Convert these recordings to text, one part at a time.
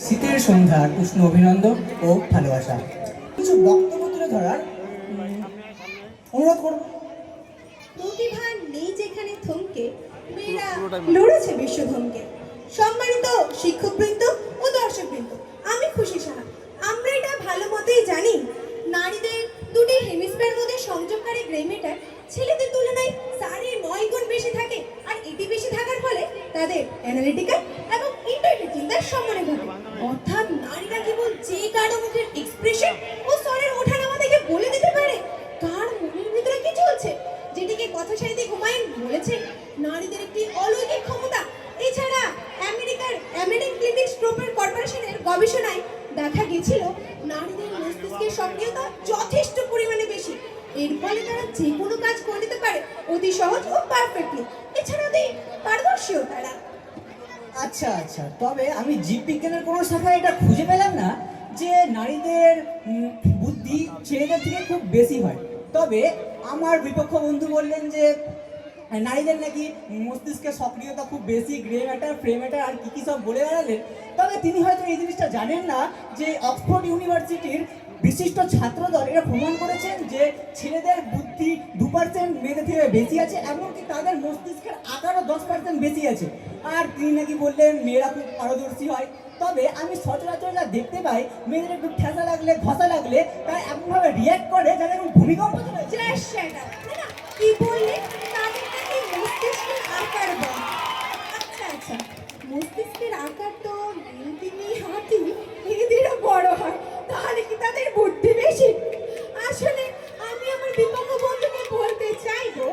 শীতের সন্ধ্যার উষ্ণ অভিনন্দন ও ভালোবাসা কিছু বক্তব্য তুলে ধরার অনুরোধ করব। প্রতিভা নেই যেখানে থমকে মেয়েরা লড়েছে বিশ্বধমকে। সম্মানিত শিক্ষকবৃন্দ ও দর্শকবৃন্দ, আমি খুশি সাহা। আমরা এটা ভালো মতোই জানি, নারীদের দুটি হেমিস্ফিয়ার মধ্যে সংযোগকারী গ্রেমেটার ছেলেদের তুলনায় 9.5 গুণ বেশি থাকে। আর এটি বেশি থাকার ফলে তাদের অ্যানালিটিক্যাল এবং ইন্টারনেট চিন্তার সম্মানে ঘটে। অর্থাৎ নারীরা কেবল যে কারো মুখের এক্সপ্রেশন ও স্বরের ওঠানামা থেকে বলে দিতে পারে কার মনের ভিতরে কি চলছে, যেটিকে কথা সাহিত্যিক হুমায়ুন বলেছেন নারীদের একটি অলৌকিক ক্ষমতা। এছাড়া আমেরিকার আমেরিকান ক্লিনিক্স গ্রুপের কর্পোরেশনের গবেষণায় দেখা গিয়েছিল নারীদের মস্তিষ্কের সক্রিয়তা যথেষ্ট পরিমাণে বেশি। এর ফলে তারা যে কোনো কাজ করে নিতে পারে অতি সহজ ও পারফেক্টলি। এছাড়া অতি পারদর্শীও তারা। আচ্ছা আচ্ছা, তবে আমি জীববিজ্ঞানের কোনো শাখায় এটা খুঁজে পেলাম না যে নারীদের বুদ্ধি ছেলেদের থেকে খুব বেশি হয়। তবে আমার বিপক্ষ বন্ধু বললেন যে নারীদের নাকি মস্তিষ্কের সক্রিয়তা খুব বেশি, গ্রে ম্যাটার, ফ্রে ম্যাটার আর কি সব বলে বেড়ালেন। তবে তিনি হয়তো এই জিনিসটা জানেন না যে অক্সফোর্ড ইউনিভার্সিটির বিশিষ্ট ছাত্রদল এরা প্রমাণ করেছেন যে ছেলেদের বুদ্ধি 2% মেয়েদের থেকে বেশি আছে, এমনকি তাদের মস্তিষ্কের আকারও 10% বেশি আছে। আর তিনি নাকি বললেন মেয়েরা খুব পারদর্শী হয়। তবে আমি সচরাচর যা দেখতে পাই, মেয়েদের একটু ঠেসা লাগলে, ঘষা লাগলে তারা এমনভাবে রিয়াক্ট করে যাদের কোনো ভূমিকম্প চলে। কি বললে তাদের নাকি মস্তিষ্কের আকার বড়। আচ্ছা আচ্ছা, মস্তিষ্কের আকার তো তিমি হাতি এদেরও বড় হয়, তাহলে কি তাদের বুদ্ধি বেশি? আসলে আমি আমার বিপক্ষ বন্ধুকে বলতে চাইবো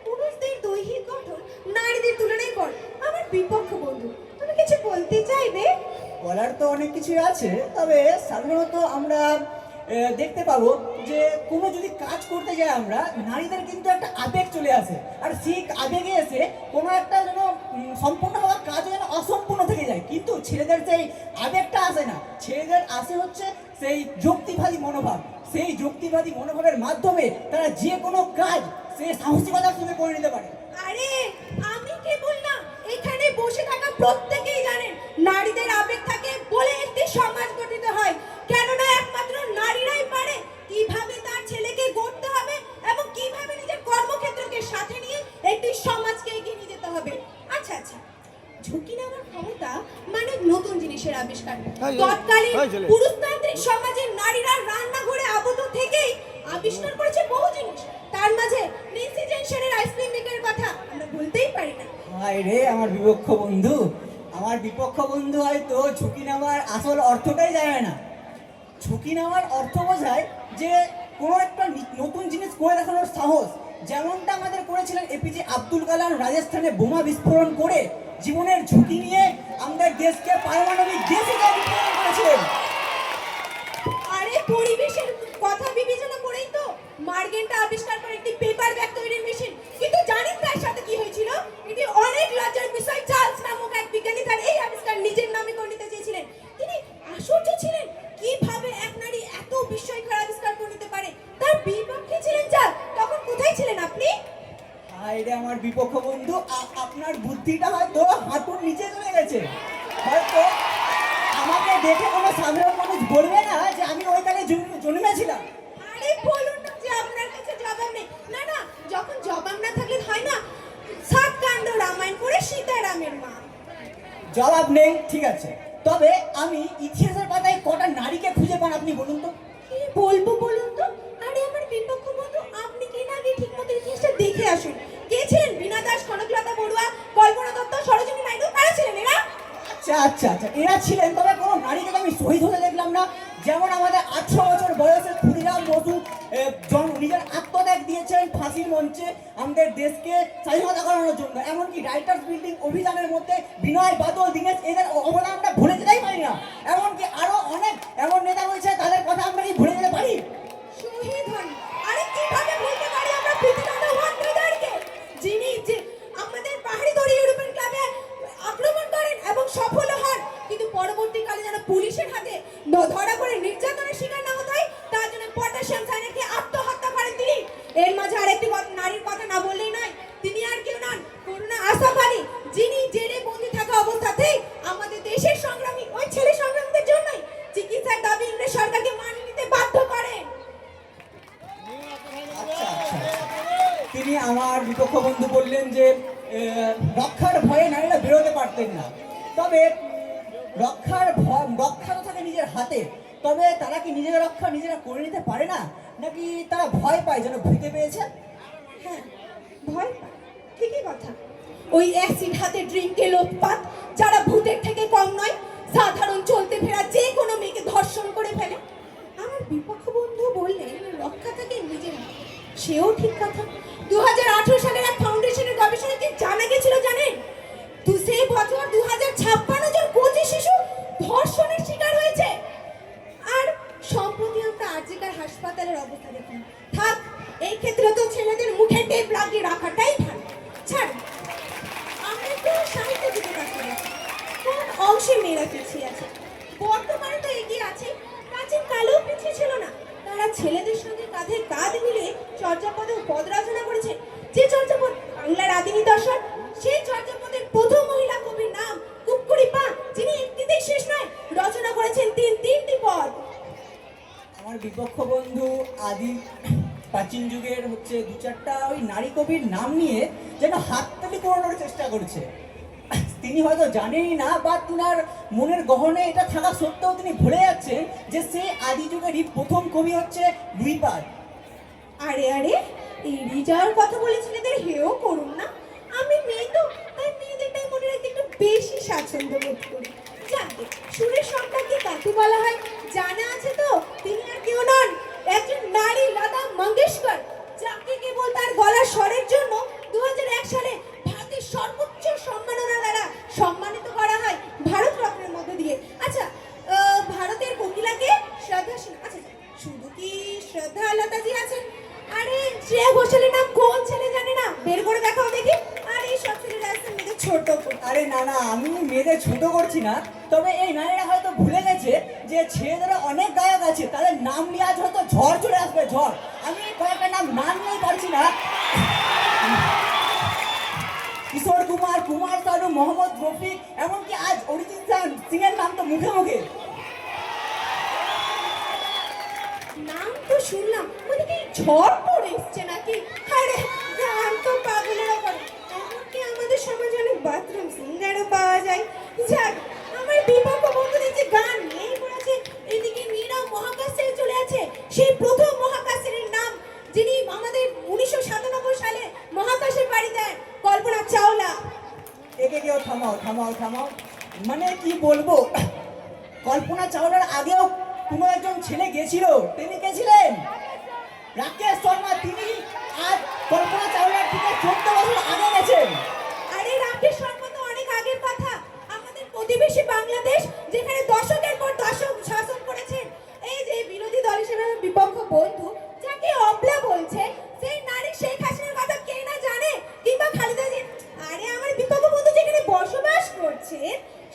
পুরুষদের দৈহিক গঠন নারীদের তুলনায় কর। আমার বিপক্ষ বন্ধু, তুমি কিছু বলতে চাইবে? বলার তো অনেক কিছুই আছে, তবে সাধারণত আমরা দেখতে পাবো যে কোনো যদি কাজ করতে যাই আমরা, নারীদের কিন্তু একটা আবেগ চলে আসে। আর সেই আবেগে এসে কোনো একটা যেন সম্পূর্ণ হওয়ার কাজ যেন অসম্পূর্ণ থেকে যায়। কিন্তু ছেলেদের সেই আবেগটা আসে না, ছেলেদের আসে হচ্ছে সেই যুক্তিবাদী মনোভাব। সেই যুক্তিবাদী মনোভাবের মাধ্যমে তারা যে কোনো কাজ সে সাহসিকতার সঙ্গে করে নিতে পারে। আরে আমি কেবল না, এখানে বসে থাকা প্রত্যেকেই জানেন নারীদের আবেগ থাকে বলে একটি সমাজ গঠিত হয়। কেননা একমাত্র নারীরাই পারে কিভাবে তার ছেলেকে গড়তে হবে এবং কিভাবে নিজের কর্মক্ষেত্রকে সাথে নিয়ে একটি সমাজকে এগিয়ে নিয়ে যেতে হবে। আচ্ছা আচ্ছা, ঝুঁকি নেওয়ার ক্ষমতা মানে নতুন জিনিসের আবিষ্কার। তৎকালীন পুরুষতান্ত্রিক সমাজে নারীরা রান্নাঘরে আবদ্ধ থেকেই আবিষ্কার করেছে বহু জিনিস। তার মাঝে নেন্সি জেনশনের আইসক্রিম মেকারের কথা আমরা ভুলতেই পারি না। হায় রে আমার বিপক্ষ বন্ধু, আমার বিপক্ষ বন্ধু হয়তো ঝুঁকি নেওয়ার আসল অর্থটাই জানে না। ঝুঁকি নেওয়ার অর্থ বোঝায় যে কোনো একটা নতুন জিনিস করে দেখানোর সাহস, যেমনটা আমাদের করেছিলেন এপিজে আব্দুল কালাম রাজস্থানে বোমা বিস্ফোরণ করে জীবনের ঝুঁকি নিয়ে আমাদের দেশকে পারমাণবিক দেশ হিসেবে বিস্ফোরণ করেছিলেন। আরে পরিবেশের কথা বিবেচনা করেই তো মার্গেনটা আবিষ্কার করে একটি পেপার ব্যাগ তৈরির মেশিন। কিন্তু জানেন তার সাথে কি হয়েছিল? এটি অনেক লজ্জার বিষয়। চার্লস নামক এক বিজ্ঞানী তার এই আবিষ্কার নিজের নামে করে নিতে চেয়েছিলেন। তিনি আশ্চর্য ছিলেন কিভাবে এক নারী এত বিস্ময়কর আবিষ্কার করে নিতে পারে। তার বিপক্ষে ছিলেন চার্লস। তখন কোথায় ছিলেন আপনি? হায় রে আমার বিপক্ষ বন্ধু, আপনার বুদ্ধিটা হয়তো হাঁটুর নিচে চলে গেছে। হয়তো আমাকে দেখে কোনো সাধারণ মানুষ বলবে না যে আমি ওই কালে জন্মেছিলাম। আরে বলুন না যে আপনার কাছে জবাব নেই। না না, যখন জবাব না থাকলে হয় না, সাত কাণ্ড রামায়ণ পড়ে সীতারামের মা। জবাব নেই, ঠিক আছে। তবে আমি ইতিহাসের পাতায় কটা নারীকে খুঁজে পান আপনি বলুন তো? কি বলবো বলুন তো? আরে আমার বিপক্ষ বন্ধু, আপনি কি না আগে ঠিকমতো ইতিহাসটা দেখে আসুন। কে ছিলেন বীণা দাস, কনকলতা বড়ুয়া, কল্পনা দত্ত, সরোজিনী নাইডু? কারা ছিলেন এরা? আচ্ছা আচ্ছা আচ্ছা, এরা ছিলেন। তবে কোনো নারীকে আমি শহীদ হতে দেখলাম না। যেমন আমাদের 18 বছর বয়সে ক্ষুদিরাম বসু নিজের আত্মত্যাগ দিয়েছেন ফাঁসির মঞ্চে আমাদের দেশকে স্বাধীনতা করানোর জন্য। এমনকি রাইটার্স বিল্ডিং অভিযানের মধ্যে বিনয় বাদল, দীনেশ, এদের অবদান আমরা ভুলে যেতেই পারি না। এমনকি আরো অনেক এমন নেতা রয়েছে, তাদের কথা আমরা কি ভুলে যেতে পারি? শহীদ হন। আরে কিভাবে বলতে পারি আমরা প্রীতিলতা ওয়াদ্দেদারকে, যিনি যে আমাদের পাহাড়ি দড়ি ইউরোপিয়ান ক্লাবে আক্রমণ করেন এবং সফল হন, কিন্তু পরবর্তীকালে যেন পুলিশের হাতে ধরা পড়ে নির্যাতনের শিকার না হতে হয় তার জন্য পটাশিয়াম সায়ানাইড খেয়ে আত্মহত্যা করেন তিনি। এর মাঝে আরেকটি নারীর কথা না বললেই নয়, তিনি আর কেউ নন, করুণা আসাফ আলী, যিনি জেলে বন্দী থাকা অবস্থাতেই আমাদের দেশের সংগ্রামী ওই ছেলে সংগ্রামীদের বন্ধু বললেন যে রক্ষার ভয়ে নারীরা বেরোতে পারতেন না, তবে রক্ষা তো থাকে নিজের হাতে। তবে তারা কি নিজের রক্ষা নিজেরা করে নিতে পারে না, নাকি তারা ভয় পায় যেন ভূতে পেয়েছে? হ্যাঁ, ভয় পায়, ঠিকই কথা। ওই অ্যাসিড হাতে ড্রিঙ্কে লোকপাত, যারা ভূতের থেকে কম নয়, সাধারণ চলতে ফেরা যে কোনো মেয়েকে ধর্ষণ করে ফেলে। আমার বিপক্ষ বন্ধু বললেন রক্ষা থাকে নিজের হাতে। সেও ঠিক কথা। 2018 সালের এক ফাউন্ডেশনের গবেষণায় জানা গেছিল জানেন, তো সেই বছর 2056 জন কোচি শিশু ধর্ষণের শিকার হয়েছে। আর সম্প্রতি আমরা আজিকার হাসপাতালের অবস্থা দেখুন। থাক, এই ক্ষেত্রে তো ছেলেদের মুখে টেপ লাগিয়ে রাখাটাই ভালো। ছাড়, আমরা একটু সাহিত্য দিকে তাকিয়ে রাখি। কোন অংশে মেয়েরা পিছিয়ে আছে? বর্তমানে তো এগিয়ে আছে, প্রাচীন কালেও পিছিয়ে ছিল না। তারা ছেলেদের সঙ্গে কাঁধে কাঁধ মিলিয়ে চর্যাপদে পদ রচনা করেছে। যে চর্যাপদ বাংলার আদি নিদর্শন, সেই চর্যাপদের প্রথম মহিলা কবির নাম কুক্কুরি পা, যিনি একটিতেই শেষ নয়, রচনা করেছেন তিনটি পদ। আমার বিপক্ষ বন্ধু আদি প্রাচীন যুগের দু চারটা ওই নারী কবির নাম নিয়ে যেন হাততালি করানোর চেষ্টা করছে। তিনি হয়তো জানেনই না, বা তিনার মনের গহনে এটা থাকা সত্ত্বেও তিনি ভুলে যাচ্ছেন যে সেই আদি যুগেরই প্রথম কবি হচ্ছে লুইপাদ। আরে আরে, এড়িয়ে যাওয়ার কথা বলে ছেলেদের হেও করুন না। আমি মেয়ে তো, তাই মেয়েদেরটাই মনে রাখতে একটু বেশি স্বাচ্ছন্দ্য বোধ করি। জানতে সুরের সম্পর্কে কাকে বলা হয় জানা আছে তো? তিনি আর কেউ নন, একজন নারী লতা মঙ্গেশকর, যাকে কেবল তার গলার স্বরের জন্য 2001 সালে ভারতের সর্বোচ্চ সম্মাননা দ্বারা সম্মানিত করা হয় ভারত রত্নের মধ্য দিয়ে। আচ্ছা, ভারতের কোকিলাকে শ্রদ্ধা সিনহা। আচ্ছা, শুধু কি শ্রদ্ধা লতাজি আছেন? আরে শ্রেয়া ঘোষালের নাম কোন ছেলে জানে না? বের করে দেখাও দেখি। আর এই সব ছেলেরা আছে মেয়েদের ছোট করে। আরে না না, আমি মেয়েদের ছোট করছি না, তবে এই নারীরা হয়তো ভুলে গেছে যে ছেলেদেরও অনেক গায়ক আছে, তাদের নাম নিয়ে আজ হয়তো ঝড় চলে আসবে, ঝড়। আমি কয়েকটা নাম নিয়েই পারছি না। কিশোর কুমার, কুমার শানু, মোহাম্মদ রফিক, এমনকি আজ অরিজিৎ সিং এর নাম তো মুখে মুখে। নাম তো শুনলাম, ওদিকে ঝড় পড়ে এসছে নাকি? আরে গান তো পাগলেরা করে। এমনকি আমাদের সমাজে অনেক বাথরুম সিঙ্গারও পাওয়া যায়। যাক, আমার বিপক্ষ বন্ধুদের যে গান নিয়েই পড়েছে। এদিকে মেয়েরা মহাকাশে চলে আছে। সেই প্রথম মহাকাশের নাম, যিনি আমাদের 1997 সালে মহাকাশে পাড়ি দেন, কল্পনা চাওলা। একে কেউ থামাও থামাও থামাও, মানে কি বলবো, কল্পনা চাওলার আগেও কোনো একজন ছেলে গেছিল। তিনি কে ছিলেন? রাকেশ শর্মা। তিনি আজ কল্পনা চাওলার থেকে 14 বছর আগে গেছেন। আরে রাকেশ শর্মা তো অনেক আগের কথা। আমাদের প্রতিবেশী বাংলাদেশ, যেখানে দশকের পর দশক শাসন করেছেন, এই যে বিরোধী দল হিসেবে বিপক্ষ বন্ধু যাকে অবলা বলছে, সেই নারী শেখ হাসিনার কথা কে না জানে? কিংবা খালেদা জিয়া। আরে আমার বিপক্ষ বন্ধু যেখানে বসবাস করছে,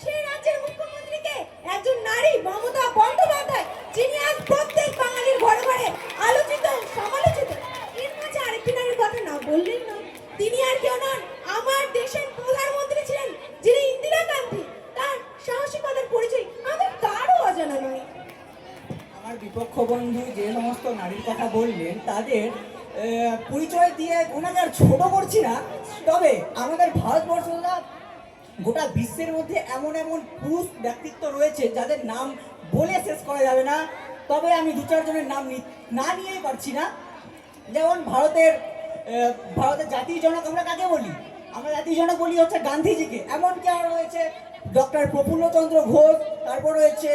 সেই রাজ্যের মুখ্যমন্ত্রীকে একজন নারী মমতা বন্দ্যোপাধ্যায়, যিনি আজ প্রত্যেক বাঙালির ঘরে ঘরে আলোচিত সমালোচিত। এর মাঝে আরেকটি নারীর কথা না বললেন না। তিনি আর কেউ নন, আমার দেশের প্রধানমন্ত্রী ছিলেন, যিনি ইন্দিরা গান্ধী। তার সাহসিকতার পরিচয় আমাদের কারও অজানা নয়। আমার বিপক্ষ বন্ধু যে সমস্ত নারীর কথা বললেন, তাদের পরিচয় দিয়ে ওনাকে আর ছোট করছি না, তবে আমাদের ভারতবর্ষটা গোটা বিশ্বের মধ্যে এমন এমন পুরুষ ব্যক্তিত্ব রয়েছে যাদের নাম বলে শেষ করা যাবে না। তবে আমি দু চারজনের নাম না নিয়েই পারছি না। যেমন ভারতের জাতির জনক আমরা কাকে বলি? আমরা জাতির জনক বলি হচ্ছে গান্ধীজিকে। এমনকি আর রয়েছে ডক্টর প্রফুল্লচন্দ্র ঘোষ, তারপর রয়েছে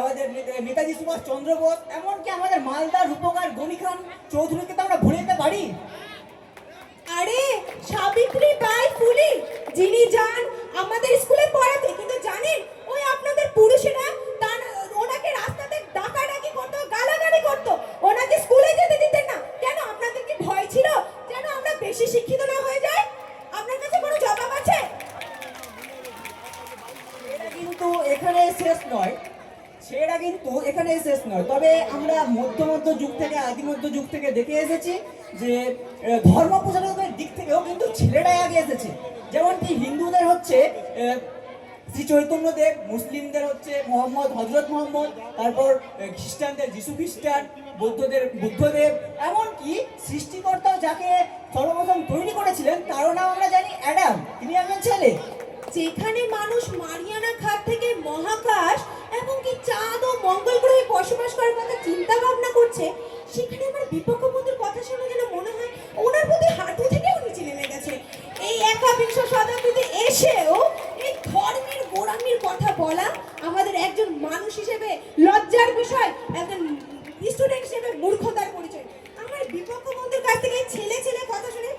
আমাদের নেতাজি সুভাষ চন্দ্র বোস, এমনকি আমাদের মালদার রূপকার গনি খান চৌধুরীকে তো আমরা ভুলে যেতে পারি। আরে সাবিত্রী বাই ফুলে, যিনি যান আমাদের স্কুলে পড়াতে, কিন্তু জানেন ওই আপনাদের পুরুষেরা ওনাকে রাস্তাতে ডাকাডাকি করতো, গালাগালি করতো, ওনাকে স্কুলে যেতে দিতেন না। কেন? আপনাদের কি ভয় ছিল যেন আমরা বেশি শিক্ষিত না হয়ে যাই? আপনার কাছে কোনো জবাব আছে? এটা কিন্তু এখানে শেষ নয়, তবে আমরা মধ্য যুগ থেকে, আদি মধ্য যুগ থেকে দেখে এসেছি যে ধর্ম প্রচারের দিক থেকেও কিন্তু ছেলেরাই আগে এসেছে। যেমন কি হিন্দুদের হচ্ছে শ্রী চৈতন্যদেব, মুসলিমদের হচ্ছে মোহাম্মদ, হজরত মোহাম্মদ, তারপর খ্রিস্টানদের যিশু খ্রিস্টান, বৌদ্ধদের বুদ্ধদেব, এমনকি সৃষ্টিকর্তাও যাকে সর্বপ্রথম তৈরি করেছিলেন তারও নাম আমরা জানি অ্যাডাম, তিনি একজন ছেলে। যেখানে মানুষ মারিয়ানা খাত থেকে মহাকাশ এবং কি চাঁদ ও মঙ্গল গ্রহে বসবাস করার কথা চিন্তা ভাবনা করছে, সেখানে আমার বিপক্ষ বন্ধুর কথা শুনে যেন মনে হয় ওনার প্রতি হাঁটু থেকেও নিচে নেমে গেছে। এই 21 শতাব্দীতে এসেও এই ধর্মের গোড়ামির কথা বলা আমাদের একজন মানুষ হিসেবে লজ্জার বিষয়, একজন স্টুডেন্ট হিসেবে মূর্খতার পরিচয়। আমার বিপক্ষ বন্ধুর কাছ থেকে এই ছেলে ছেলে কথা শুনে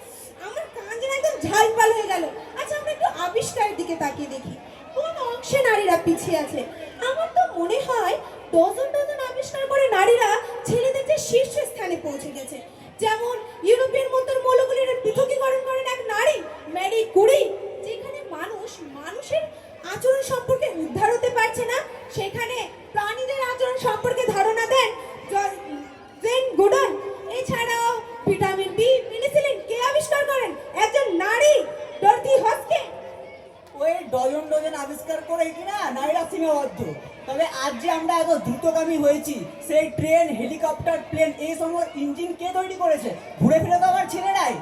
আমার কান যেন একদম ঝালপাল হয়ে গেল। আচ্ছা, আমরা একটু আবিষ্কারের দিকে তাকিয়ে দেখি কোন অংশে নারীরা পিছিয়ে আছে। আমার তো মনে হয় ডজন ডজন আবিষ্কার করে নারীরা ছেলেদের যে শীর্ষ স্থানে পৌঁছে গেছে। যেমন ইউরোপিয়ান মধ্যের মৌলগুলির পৃথকীকরণ করেন এক নারী, ম্যারি কুরি। যেখানে মানুষ মানুষের আচরণ সম্পর্কে উদ্ধার হতে পারছে না, সেখানে প্রাণীদের আচরণ সম্পর্কে ধারণা দেন জেন গুডন। এছাড়াও ভিটামিন বি, পেনিসিলিন কে আবিষ্কার করেন? একজন নারী, ডরথি হস্কিন। ওই ডজন ডজন আবিষ্কার করে কিনা নারীরা সীমাবদ্ধ। তবে আজ যে আমরা এত দ্রুতগামী হয়েছি, সেই ট্রেন, হেলিকপ্টার, প্লেন, এই সমস্ত ইঞ্জিন কে তৈরি করেছে? ঘুরে ফিরে তো আমার ছেলেরাই।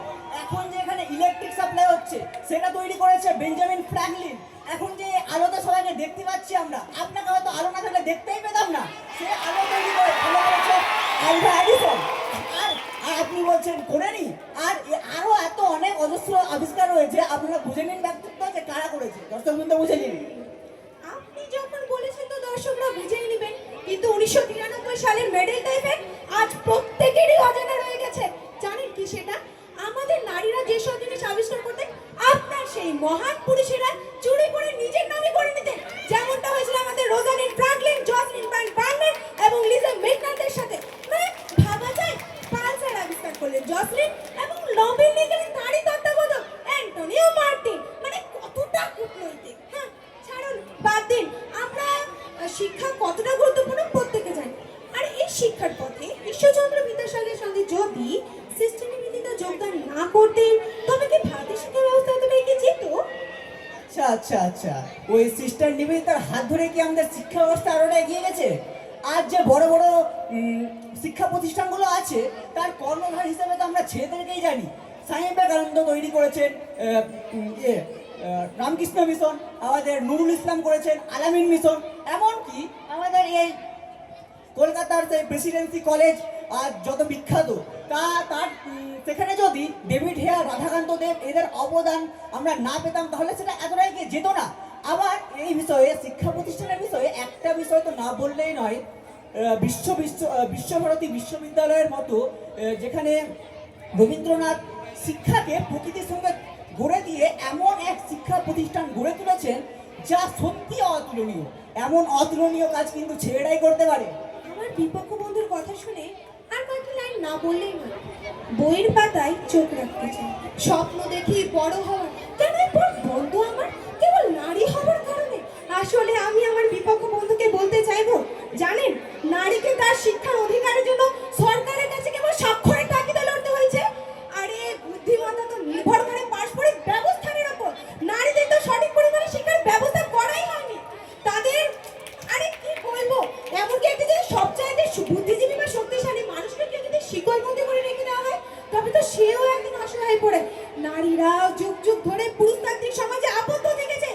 এখন যে এখানে ইলেকট্রিক সাপ্লাই হচ্ছে সেটা তৈরি করেছে বেঞ্জামিন ফ্র্যাঙ্কলিন। এখন যে আলোতে সবাইকে দেখতে পাচ্ছি আমরা, আপনাকে হয়তো আলো না থাকলে দেখতেই পেতাম না, সে আলো তৈরি করেছে আলভা এডিসন। আর আপনি বলছেন করেনি? আর আরো এত অনেক অজস্র আবিষ্কার রয়েছে, আপনারা বুঝে নিন ব্যক্তিত্ব যে কারা করেছে, দর্শক কিন্তু বুঝে নিন। আপনি যখন বলেছেন তো দর্শকরা বুঝেই নেবেন, কিন্তু 1993 সালের মেডেলটা ইফেক্ট আজ প্রত্যেকেরই অজানা রয়ে গেছে। জানেন কি সেটা? আমাদের নারীরা যেসব জিনিস আবিষ্কার করতেন, আপনার সেই মহান পুরুষেরা চুরি করে নিজের নামে করে নিতেন। যেমনটা হয়েছিল আমাদের রোজালিন্ড ফ্রাঙ্কলিন, জসলিন বার্নার এবং লিজা মেকনারদের সাথে। মানে ভাবা যায়, পালসার আবিষ্কার করলেন জসলিন এবং নোবেল নিয়ে গেলেন নারী তত্ত্বাবধায়ক অ্যান্টোনিও মার্টিন। মানে কতটা কূটনৈতিক। হ্যাঁ, ছাড়ুন, বাদ দিন। আমরা শিক্ষা কতটা গুরুত্বপূর্ণ প্রত্যেকে জানি। আর এই শিক্ষার পথে ঈশ্বরচন্দ্র বিদ্যাসাগরের সঙ্গে যদি সিস্টেমেটিকতা যোগদান না করতেন, তবে কি ভারতীয় শিক্ষা ব্যবস্থা এতটা এগিয়ে যেত? আচ্ছা আচ্ছা আচ্ছা, ওই সিস্টার নিবেদিতার হাত ধরে কি আমাদের শিক্ষা ব্যবস্থা আরোটা এগিয়ে গেছে? আজ যে বড় বড় শিক্ষা প্রতিষ্ঠানগুলো আছে, তার কর্ণধার হিসেবে তো আমরা ছেলেদেরকেই জানি। স্বামী বিবেকানন্দ তৈরি করেছেন রামকৃষ্ণ মিশন, আমাদের নুরুল ইসলাম করেছেন আলামিন মিশন, এমনকি আমাদের এই কলকাতার যে প্রেসিডেন্সি কলেজ আর যত বিখ্যাত, তার সেখানে যদি ডেভিড হেয়ার, রাধাকান্ত দেব এদের অবদান আমরা না পেতাম, তাহলে সেটা এতটা এগিয়ে যেত না। আবার এই বিষয়ে, শিক্ষা প্রতিষ্ঠানের বিষয়ে একটা বিষয় তো না বললেই নয়। বিশ্বভারতী বিশ্ববিদ্যালয়ের মতো, যেখানে রবীন্দ্রনাথ শিক্ষাকে প্রকৃতির সঙ্গে গড়ে দিয়ে এমন এক শিক্ষা প্রতিষ্ঠান গড়ে তুলেছেন যা সত্যি অতুলনীয়। এমন অতুলনীয় কাজ কিন্তু ছেলেরাই করতে পারে। আমার বিপক্ষ বন্ধুর কথা শুনে আর কয়েকটি লাইন না বললেই নয়। বইয়ের পাতায় চোখ রাখতে চাই, স্বপ্ন দেখি বড় হওয়ার। কেন এরপর বন্ধ আমার কেবল নারী হওয়ার কারণে? আসলে আমি আমার বিপক্ষ বন্ধুকে বলতে চাইবো, জানেন, নারীকে তার শিক্ষার অধিকারের জন্য সরকারের কাছে কেবল স্বাক্ষরের তাগিদে লড়তে হয়েছে। আরে বুদ্ধিমত্তা তো নির্ভর করে পারস্পরিক ব্যবস্থানের উপর। নারীদের তো সঠিক পরিমাণে শিক্ষার ব্যবস্থা করাই হয়নি। তাদের, আরে কি বলবো, এমনকি একটা যে সবচাইতে বুদ্ধিজীবী বা শক্তিশালী মানুষকে কেউ যদি শিকলবন্দি করে রেখে দেওয়া হয়, তবে তো সেও একদিন অসহায় পড়ে। নারীরা যুগ যুগ ধরে পুরুষতান্ত্রিক সমাজে আবদ্ধ থেকেছে,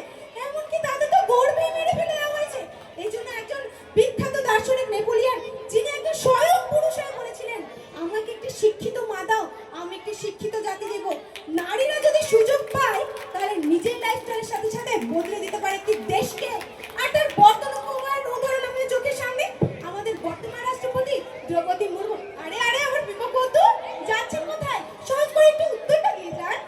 এমনকি তাদের তো গর্বে মেরে ফেলে দেওয়া হয়েছে। এই জন্য একজন বিখ্যাত দার্শনিক নেপোলিয়ন, যিনি একজন স্বয়ং পুরুষ হয়ে বলেছিলেন, আমাকে একটি শিক্ষিত মা দাও, আমি একটি শিক্ষিত জাতি দেব। নারীরা যদি সুযোগ পায়, তাহলে নিজের লাইফস্টাইলের সাথে সাথে বদলে দিতে পারে একটি দেশকে। আর তার বর্তমান উদাহরণ আমাদের চোখের সামনে, আমাদের বর্তমান রাষ্ট্রপতি দ্রৌপদী মুর্মু। আরে আরে আমার বিপক্ষ বন্ধু যাচ্ছেন কোথায়? সহজ করে একটু উত্তরটা দিয়ে যান।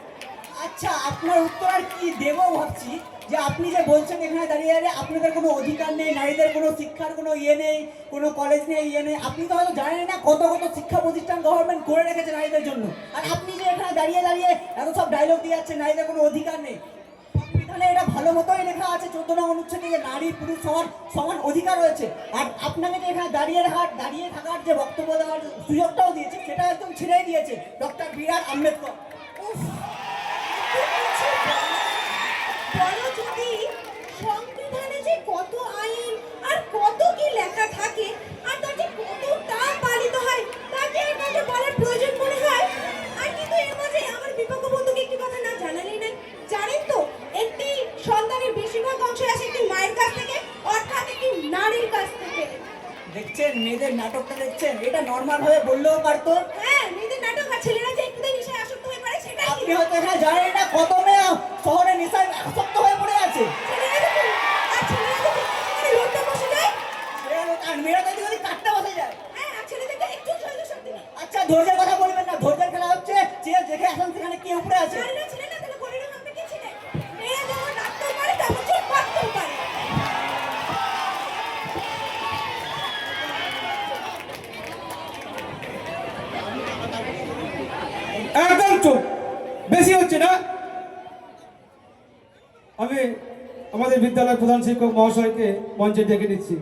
আচ্ছা, আপনার উত্তর আর কি দেবো ভাবছি, যে আপনি যে বলছেন এখানে দাঁড়িয়ে দাঁড়িয়ে আপনাদের কোনো অধিকার নেই, নারীদের কোনো শিক্ষার কোনো ইয়ে নেই, কোনো কলেজ নেই, ইয়ে নেই। আপনি তো হয়তো জানেন না কত কত শিক্ষা প্রতিষ্ঠান গভর্নমেন্ট করে রেখেছে নারীদের জন্য। আর আপনি যে এখানে দাঁড়িয়ে দাঁড়িয়ে এত সব ডায়লগ দিয়ে যাচ্ছেন নারীদের কোনো অধিকার নেই। সংবিধানে এটা ভালো মতোই লেখা আছে 14 নং অনুচ্ছেদে যে নারী পুরুষ সমান অধিকার রয়েছে। আর আপনাকে যে এখানে দাঁড়িয়ে থাকার যে বক্তব্য দেওয়ার সুযোগটাও দিয়েছে, সেটা একদম ছেড়েই দিয়েছে ডক্টর বি.আর. আম্বেদকর। বড় যদি কত কি লেখা থাকে আর তার যে কতটা পালিত হয় তাকে আর কাউকে বলার প্রয়োজন মনে হয়। আর কিন্তু এর মাঝে আমার বিপক্ষ বন্ধুকে একটি কথা না জানালেই নাই। জানেন তো, একটি সন্তানের বেশিরভাগ অংশ আসে একটি মায়ের কাছ থেকে, অর্থাৎ একটি নারীর কাছ থেকে। দেখছেন মেয়েদের নাটকটা, দেখছেন এটা নর্মাল ভাবে বললেও পারতো। হ্যাঁ, মেয়েদের নাটক আর ছেলেরা যে একটুতেই নেশায় আসক্ত হয়ে পড়ে সেটাই কি? আপনি হয়তো এখানে জানেন না কত মেয়ে শহরে নেশায় আসক্ত হয়ে পড়ে আছে। ছেলেরা দেখুন, আর ছেলেরা দেখুন মানে লোকটা বসে যায়। আর মেয়েরা তো এদিকে ওদিক কাটতে বসে যায়। হ্যাঁ, আর ছেলেদেরকে একটু সহ্য শক্তি নেই। আচ্ছা ধৈর্যের কথা বলবেন না, ধৈর্যের খেলা হচ্ছে যে দেখে আসেন সেখানে কে উপরে আছে। নারীরা ছিলেন না তাহলে গরিবের ভাববে কি ছিলেন? মেয়েরা যেমন নাচতেও পারে তেমন চোখ বাঁধতেও পারে। একদম চুপ, বেশি হচ্ছে না। আমি আমাদের বিদ্যালয়ের প্রধান শিক্ষক মহাশয়কে মঞ্চে ডেকে নিচ্ছি।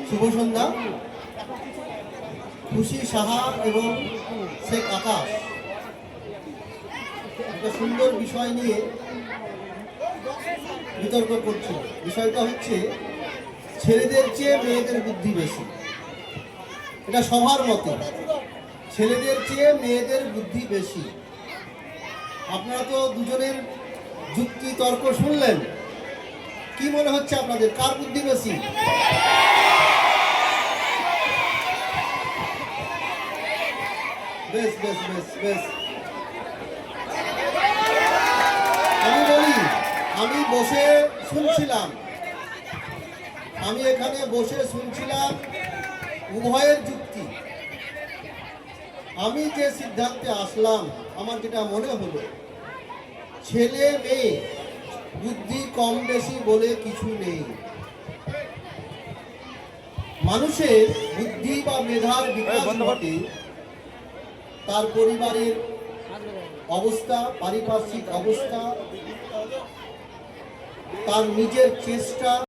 শুভ সন্ধ্যা। খুশি সাহা এবং শেখ আকাশ একটা সুন্দর বিষয় নিয়ে বিতর্ক করছে। বিষয়টা হচ্ছে ছেলেদের চেয়ে মেয়েদের বুদ্ধি বেশি। এটা সবার মতে, ছেলেদের চেয়ে মেয়েদের বুদ্ধি বেশি। আপনারা তো দুজনের যুক্তি তর্ক শুনলেন, কি মনে হচ্ছে আপনাদের কার বুদ্ধি বেশি? বেশ বেশ বেশ বেশ, আমি বলি, আমি বসে শুনছিলাম, আমি এখানে বসে শুনছিলাম উভয়ের যুক্তি। আমি যে সিদ্ধান্তে আসলাম, আমার যেটা মনে হলো, ছেলে মেয়ে বুদ্ধি কম বেশি বলে কিছু নেই। মানুষের বুদ্ধি বা মেধার বিকাশ ঘটে তার পরিবারের অবস্থা, পারিপার্শ্বিক অবস্থা, তার নিজের চেষ্টা।